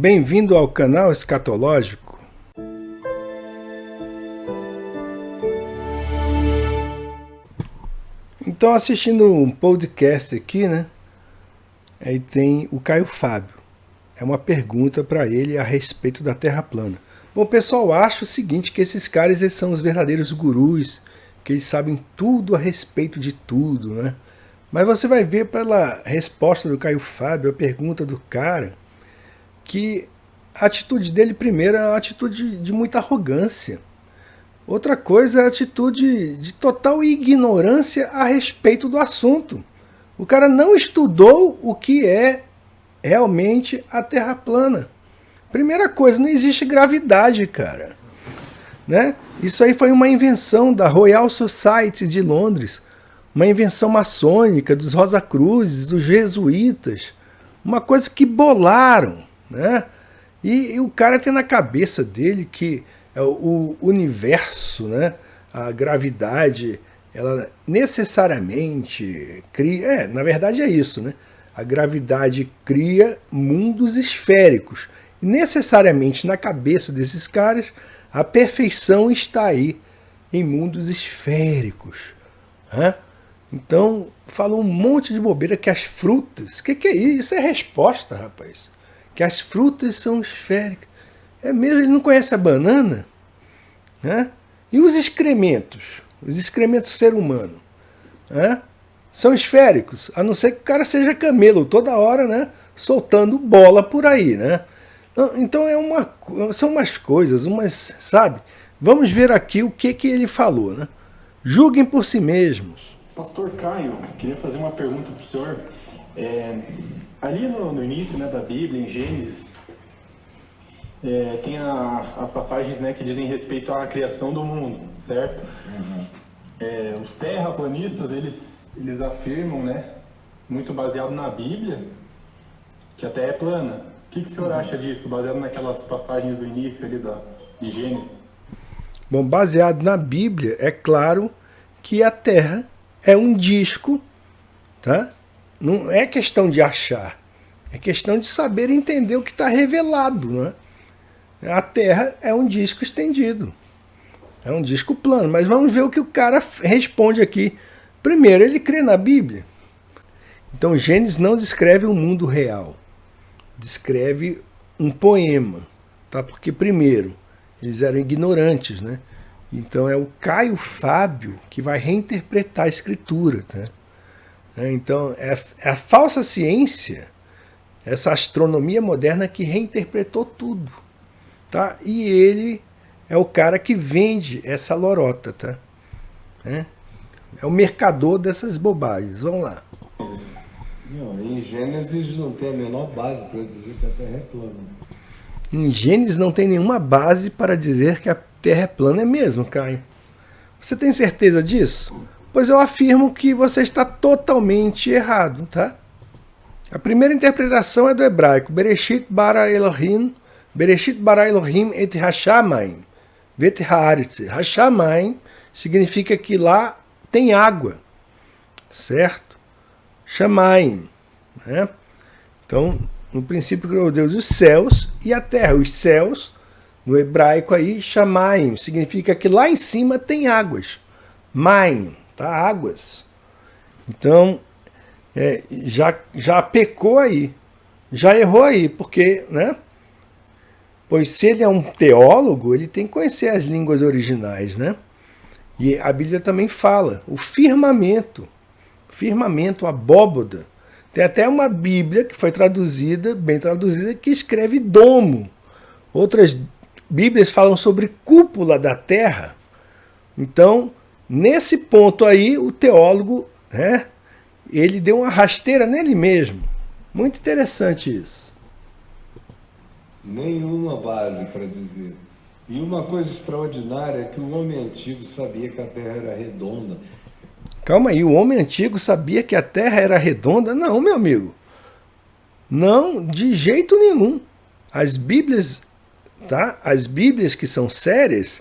Bem-vindo ao canal Escatológico. Então, assistindo um podcast aqui, né? Aí tem o Caio Fábio. É uma pergunta para ele a respeito da Terra plana. Bom, o pessoal acha o seguinte, que esses caras eles são os verdadeiros gurus, que eles sabem tudo a respeito de tudo, né? Mas você vai ver pela resposta do Caio Fábio, a pergunta do cara, que a atitude dele, primeiro, é uma atitude de muita arrogância. Outra coisa é a atitude de total ignorância a respeito do assunto. O cara não estudou o que é realmente a Terra plana. Primeira coisa, não existe gravidade, cara. Né? Isso aí foi uma invenção da Royal Society de Londres, uma invenção maçônica dos Rosacruzes, dos jesuítas, uma coisa que bolaram, né? E o cara tem na cabeça dele que o universo, né? A gravidade, ela necessariamente cria... na verdade é isso, né? A gravidade cria mundos esféricos. E necessariamente na cabeça desses caras, a perfeição está aí, em mundos esféricos. Né? Então, falou um monte de bobeira que as frutas... que é isso? Isso é resposta, rapaz. Que as frutas são esféricas. É mesmo, ele não conhece a banana? Né? E os excrementos? Os excrementos do ser humano? Né? São esféricos, a não ser que o cara seja camelo toda hora, né? Soltando bola por aí, né? Então são umas coisas, sabe? Vamos ver aqui o que ele falou, né? Julguem por si mesmos. Pastor Caio, queria fazer uma pergunta para o senhor. Ali no início, né, da Bíblia, em Gênesis, tem as passagens, né, que dizem respeito à criação do mundo, certo? Uhum. Os terraplanistas, eles afirmam, né, muito baseado na Bíblia, que a Terra é plana. O que o senhor acha disso, baseado naquelas passagens do início ali de Gênesis? Bom, baseado na Bíblia, é claro que a Terra é um disco, tá? Não é questão de achar, é questão de saber entender o que está revelado, né? A Terra é um disco estendido, é um disco plano, mas vamos ver o que o cara responde aqui. Primeiro, ele crê na Bíblia. Então, Gênesis não descreve um mundo real, descreve um poema, tá? Porque, primeiro, eles eram ignorantes, né? Então é o Caio Fábio que vai reinterpretar a escritura, tá? Então é a falsa ciência, essa astronomia moderna que reinterpretou tudo, tá? E ele é o cara que vende essa lorota, tá? É o mercador dessas bobagens. Vamos lá. Não, em Gênesis não tem a menor base para dizer que a Terra é plana. Em Gênesis não tem nenhuma base para dizer que a Terra é plana, é mesmo, Caio? Você tem certeza disso? Pois eu afirmo que você está totalmente errado, tá? A primeira interpretação é do hebraico. Bereshit bara Elohim et hashamayim vet haaretz. Hashamayim significa que lá tem água, certo? Shamayim, né? Então, no princípio criou Deus os céus e a terra. Os céus, no hebraico aí, shamayim, significa que lá em cima tem águas. Maim, tá? Águas. Então, já pecou aí, já errou aí, porque, né? Pois se ele é um teólogo, ele tem que conhecer as línguas originais, né? E a Bíblia também fala, o firmamento, abóboda. Tem até uma Bíblia que foi traduzida, bem traduzida, que escreve domo. Outras Bíblias falam sobre cúpula da terra. Então, nesse ponto aí, o teólogo, né, ele deu uma rasteira nele mesmo. Muito interessante isso. Nenhuma base para dizer. E uma coisa extraordinária é que o homem antigo sabia que a Terra era redonda. Calma aí, o homem antigo sabia que a Terra era redonda? Não, meu amigo. Não, de jeito nenhum. As Bíblias, tá? As Bíblias que são sérias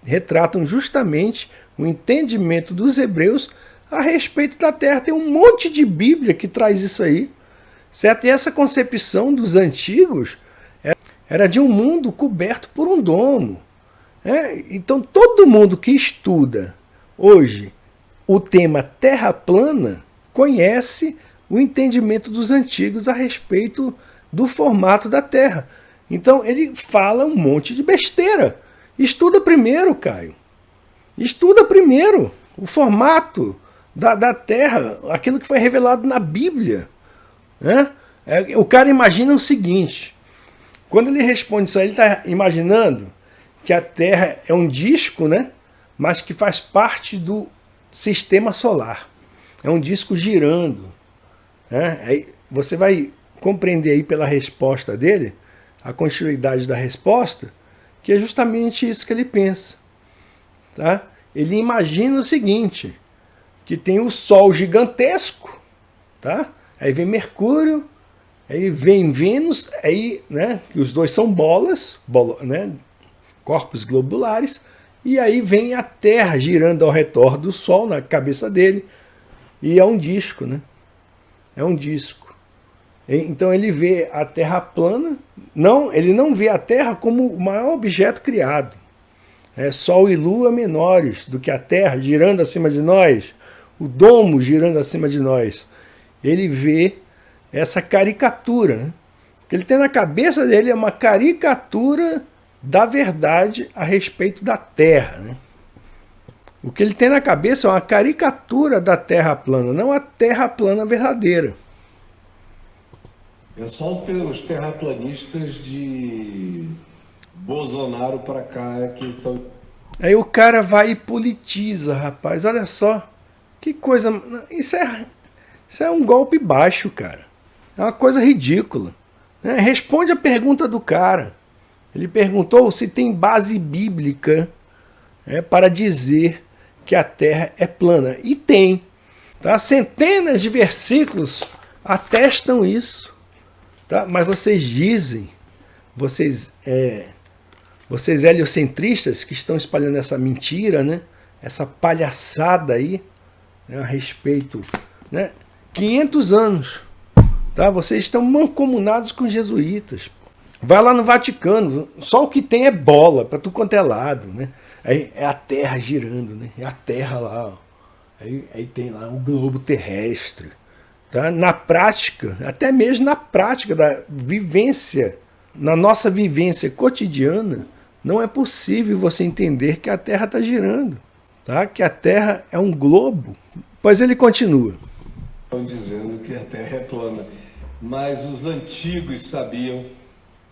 retratam justamente o entendimento dos hebreus a respeito da Terra. Tem um monte de Bíblia que traz isso aí, certo? E essa concepção dos antigos Era de um mundo coberto por um domo. Então todo mundo que estuda hoje o tema Terra plana conhece o entendimento dos antigos a respeito do formato da Terra. Então ele fala um monte de besteira. Estuda primeiro, Caio. Estuda primeiro o formato da Terra, aquilo que foi revelado na Bíblia. O cara imagina o seguinte, quando ele responde isso aí, ele está imaginando que a Terra é um disco, né, mas que faz parte do sistema solar. É um disco girando. Aí você vai compreender aí pela resposta dele, a continuidade da resposta, que é justamente isso que ele pensa. Tá? Ele imagina o seguinte, que tem o Sol gigantesco, tá? Aí vem Mercúrio, aí vem Vênus, aí, né, que os dois são bolas, né, corpos globulares, e aí vem a Terra girando ao redor do Sol, na cabeça dele, e é um disco, né? É um disco. Então ele vê a Terra plana, ele não vê a Terra como o maior objeto criado. Sol e Lua menores do que a Terra girando acima de nós, o domo girando acima de nós. Ele vê essa caricatura. Né? O que ele tem na cabeça dele é uma caricatura da verdade a respeito da Terra. Né? O que ele tem na cabeça é uma caricatura da Terra plana, não a Terra plana verdadeira. É só os terraplanistas de Bolsonaro para cá que estão... Aí o cara vai e politiza, rapaz. Olha só. Que coisa... Isso é um golpe baixo, cara. É uma coisa ridícula. Responde a pergunta do cara. Ele perguntou se tem base bíblica para dizer que a Terra é plana. E tem. Tá? Centenas de versículos atestam isso. Tá? Mas vocês dizem, vocês heliocentristas que estão espalhando essa mentira, né? Essa palhaçada aí, né? A respeito, né? 500 anos, tá? Vocês estão mancomunados com os jesuítas. Vai lá no Vaticano, só o que tem é bola para tudo quanto é lado, né? Aí é a Terra girando, né? É a Terra lá, ó. Aí tem lá o globo terrestre. Tá? Na prática, até mesmo na prática da vivência, na nossa vivência cotidiana, não é possível você entender que a Terra está girando, tá? Que a Terra é um globo. Pois ele continua. Estão dizendo que a Terra é plana, mas os antigos sabiam.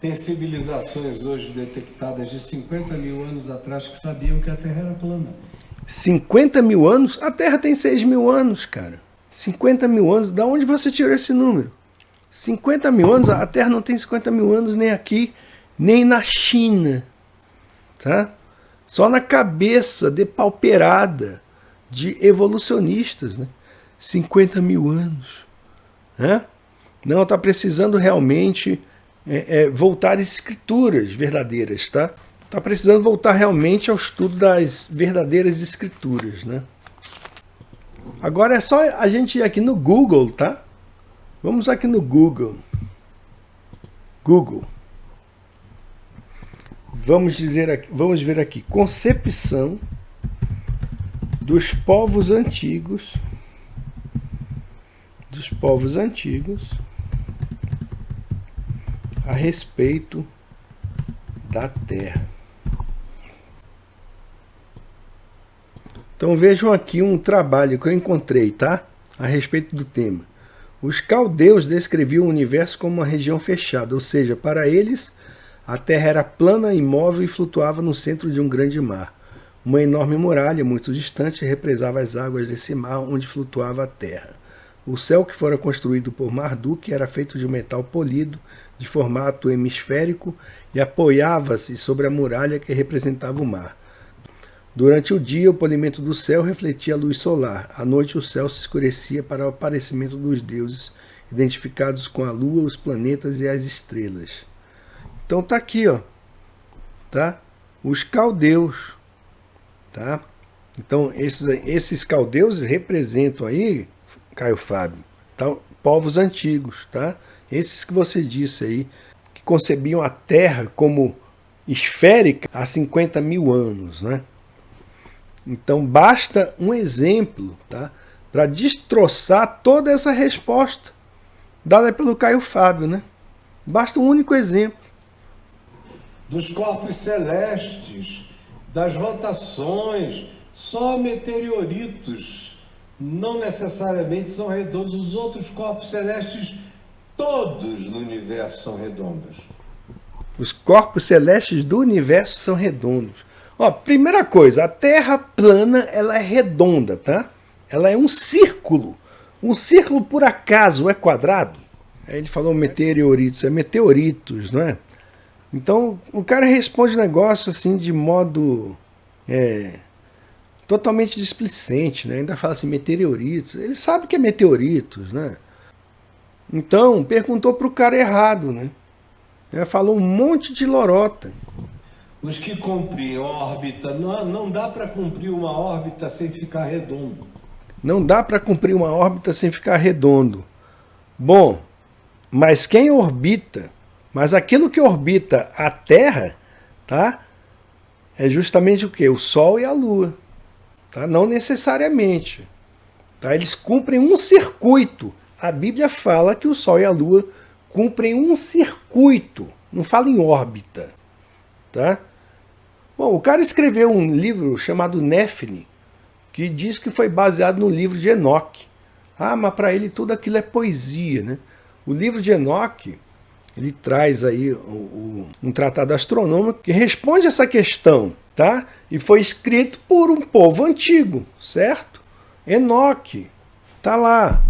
Tem civilizações hoje detectadas de 50 mil anos atrás que sabiam que a Terra era plana. 50 mil anos? A Terra tem 6 mil anos, cara. 50 mil anos, da onde você tirou esse número? 50 mil anos? A Terra não tem 50 mil anos nem aqui, nem na China. Tá? Só na cabeça depauperada de evolucionistas. Né? 50 mil anos. Né? Não, está precisando realmente voltar às escrituras verdadeiras. Tá? Está precisando voltar realmente ao estudo das verdadeiras escrituras. Né? Agora é só a gente ir aqui no Google, tá? Vamos aqui no Google. Google. Vamos ver aqui. Concepção dos povos antigos. A respeito da Terra. Então vejam aqui um trabalho que eu encontrei, tá? A respeito do tema. Os caldeus descreviam o universo como uma região fechada, ou seja, para eles a Terra era plana, imóvel e flutuava no centro de um grande mar. Uma enorme muralha, muito distante, represava as águas desse mar onde flutuava a Terra. O céu que fora construído por Marduk era feito de metal polido, de formato hemisférico, e apoiava-se sobre a muralha que representava o mar. Durante o dia, o polimento do céu refletia a luz solar. À noite, o céu se escurecia para o aparecimento dos deuses, identificados com a lua, os planetas e as estrelas. Então tá aqui, ó, tá? Os caldeus, tá? Então esses caldeus representam aí, Caio Fábio, tá? Povos antigos, tá? Esses que você disse aí, que concebiam a Terra como esférica há 50 mil anos, né? Então basta um exemplo, tá, para destroçar toda essa resposta dada pelo Caio Fábio, né? Basta um único exemplo. Dos corpos celestes, das rotações, só meteoritos não necessariamente são redondos. Os outros corpos celestes, todos no universo são redondos. Os corpos celestes do universo são redondos. Ó, primeira coisa, a Terra plana, ela é redonda, tá? Ela é um círculo. Um círculo, por acaso, é quadrado? Aí ele falou meteoritos, é meteoritos, não é? Então, o cara responde o negócio assim de modo totalmente displicente, né? Ainda fala assim, meteoritos. Ele sabe que é meteoritos, né? Então, perguntou para o cara errado, né? Ele falou um monte de lorota. Os que cumprem órbita, não dá para cumprir uma órbita sem ficar redondo. Não dá para cumprir uma órbita sem ficar redondo. Bom, mas quem orbita, mas aquilo que orbita a Terra, tá? É justamente o quê? O Sol e a Lua. Tá? Não necessariamente. Tá? Eles cumprem um circuito. A Bíblia fala que o Sol e a Lua cumprem um circuito. Não fala em órbita. Tá? Bom, o cara escreveu um livro chamado Néfilim, que diz que foi baseado no livro de Enoque. Ah, mas para ele tudo aquilo é poesia, né? O livro de Enoque, ele traz aí um tratado astronômico que responde essa questão, tá? E foi escrito por um povo antigo, certo? Enoque, tá lá,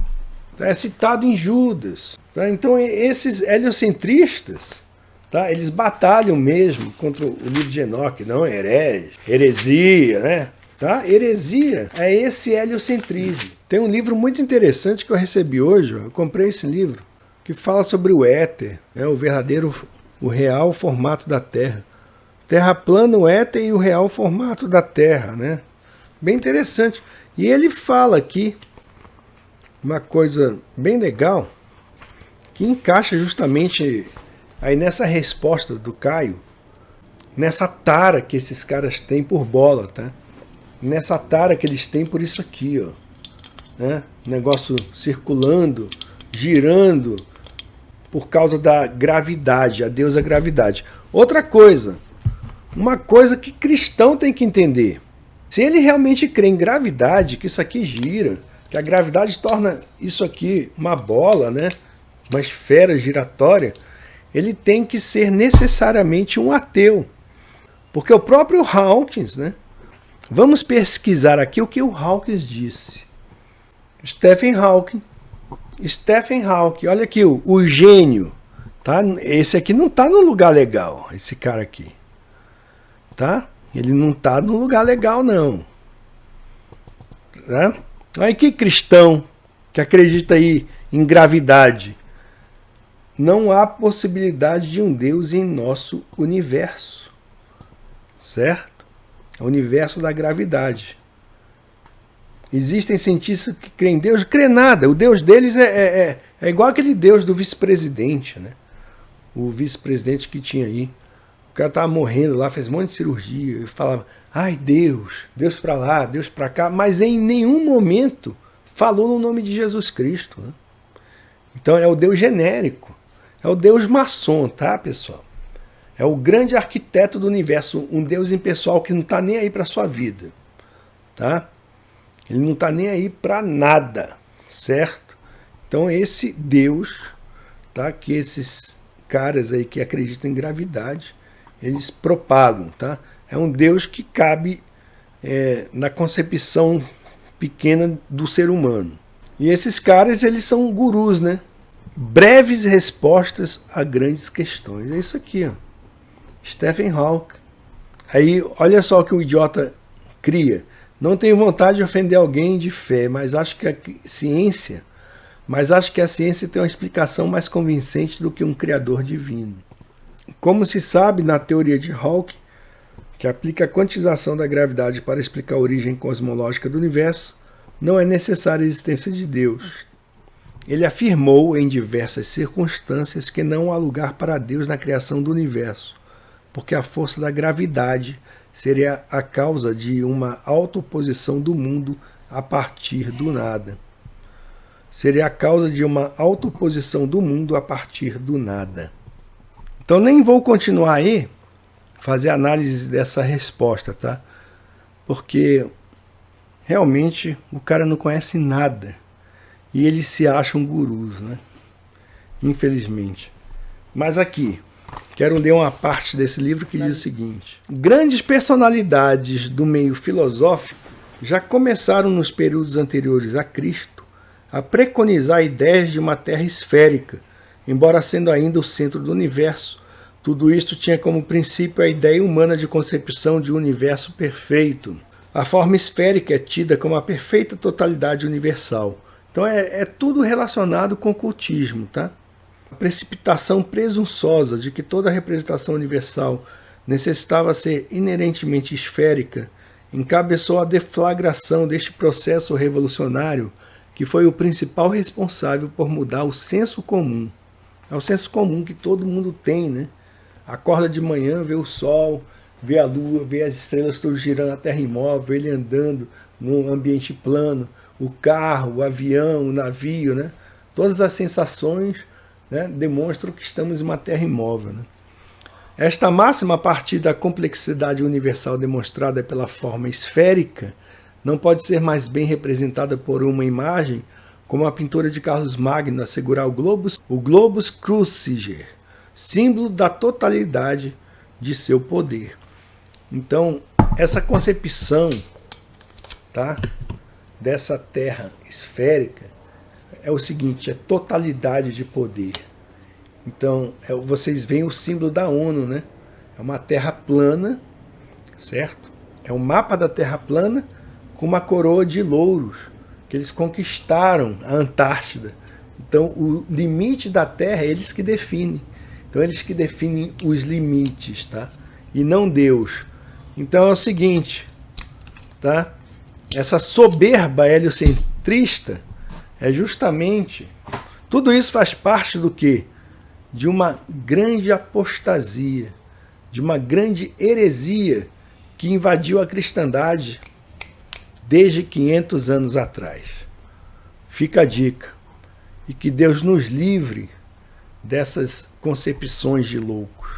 é citado em Judas. Tá? Então esses heliocentristas, tá? Eles batalham mesmo contra o livro de Enoque, não heresia, né? Tá? Heresia é esse heliocentrismo. Tem um livro muito interessante que eu recebi hoje, eu comprei esse livro, que fala sobre o éter, né? O real formato da Terra. Terra plana, o éter e o real formato da Terra, né? Bem interessante. E ele fala aqui uma coisa bem legal que encaixa justamente aí nessa resposta do Caio, nessa tara que esses caras têm por bola, tá? Nessa tara que eles têm por isso aqui, ó, né? Negócio circulando, girando por causa da gravidade, a deusa gravidade. Outra coisa, uma coisa que cristão tem que entender. Se ele realmente crê em gravidade, que isso aqui gira, que a gravidade torna isso aqui uma bola, né? Uma esfera giratória, ele tem que ser necessariamente um ateu. Porque o próprio Hawkins, né? Vamos pesquisar aqui o que o Hawkins disse. Stephen Hawking, olha aqui, o gênio. Tá? Esse aqui não está no lugar legal, esse cara aqui. Tá? Ele não está no lugar legal, não. Tá? Aí que cristão que acredita aí em gravidade. Não há possibilidade de um Deus em nosso universo. Certo? O universo da gravidade. Existem cientistas que creem em Deus, crê nada. O Deus deles é igual aquele Deus do vice-presidente, né? O vice-presidente que tinha aí. O cara estava morrendo lá, fez um monte de cirurgia e falava, ai Deus para lá, Deus para cá, mas em nenhum momento falou no nome de Jesus Cristo. Né? Então é o Deus genérico, é o Deus maçom, tá, pessoal? É o grande arquiteto do universo, um Deus impessoal que não está nem aí para a sua vida. Tá? Ele não está nem aí para nada, certo? Então esse Deus, tá, que esses caras aí que acreditam em gravidade, eles propagam. Tá? É um Deus que cabe na concepção pequena do ser humano. E esses caras, eles são gurus, né? Breves respostas a grandes questões. É isso aqui, ó. Stephen Hawking. Aí, olha só o que o idiota cria. Não tenho vontade de ofender alguém de fé, mas acho que a ciência tem uma explicação mais convincente do que um criador divino. Como se sabe na teoria de Hawking, que aplica a quantização da gravidade para explicar a origem cosmológica do universo, não é necessária a existência de Deus. Ele afirmou em diversas circunstâncias que não há lugar para Deus na criação do universo, porque a força da gravidade seria a causa de uma autoposição do mundo a partir do nada. Seria a causa de uma autoposição do mundo a partir do nada. Então nem vou continuar aí, fazer análise dessa resposta, tá? Porque realmente o cara não conhece nada. E eles se acham gurus, né? Infelizmente. Mas aqui, quero ler uma parte desse livro que diz o seguinte: grandes personalidades do meio filosófico já começaram nos períodos anteriores a Cristo a preconizar ideias de uma terra esférica, embora sendo ainda o centro do universo. Tudo isto tinha como princípio a ideia humana de concepção de um universo perfeito. A forma esférica é tida como a perfeita totalidade universal. Então é tudo relacionado com o cultismo, tá? A precipitação presunçosa de que toda representação universal necessitava ser inerentemente esférica encabeçou a deflagração deste processo revolucionário que foi o principal responsável por mudar o senso comum. É o senso comum que todo mundo tem, né? Acorda de manhã, vê o sol, vê a lua, vê as estrelas todas girando, a terra imóvel, ele andando num ambiente plano, o carro, o avião, o navio, né? Todas as sensações, né, demonstram que estamos em uma terra imóvel, né? Esta máxima, a partir da complexidade universal demonstrada pela forma esférica, não pode ser mais bem representada por uma imagem como a pintura de Carlos Magno assegurar o globus cruciger, símbolo da totalidade de seu poder. Então, essa concepção, tá, dessa terra esférica é o seguinte: é totalidade de poder. Então, vocês veem o símbolo da ONU, né? É uma terra plana, certo? É um mapa da terra plana com uma coroa de louros, que eles conquistaram a Antártida. Então, o limite da terra é eles que definem. Então, eles que definem os limites, tá? E não Deus. Então, é o seguinte, tá? Essa soberba heliocentrista é justamente... Tudo isso faz parte do quê? De uma grande apostasia, de uma grande heresia que invadiu a cristandade desde 500 anos atrás. Fica a dica. E que Deus nos livre dessas concepções de loucos.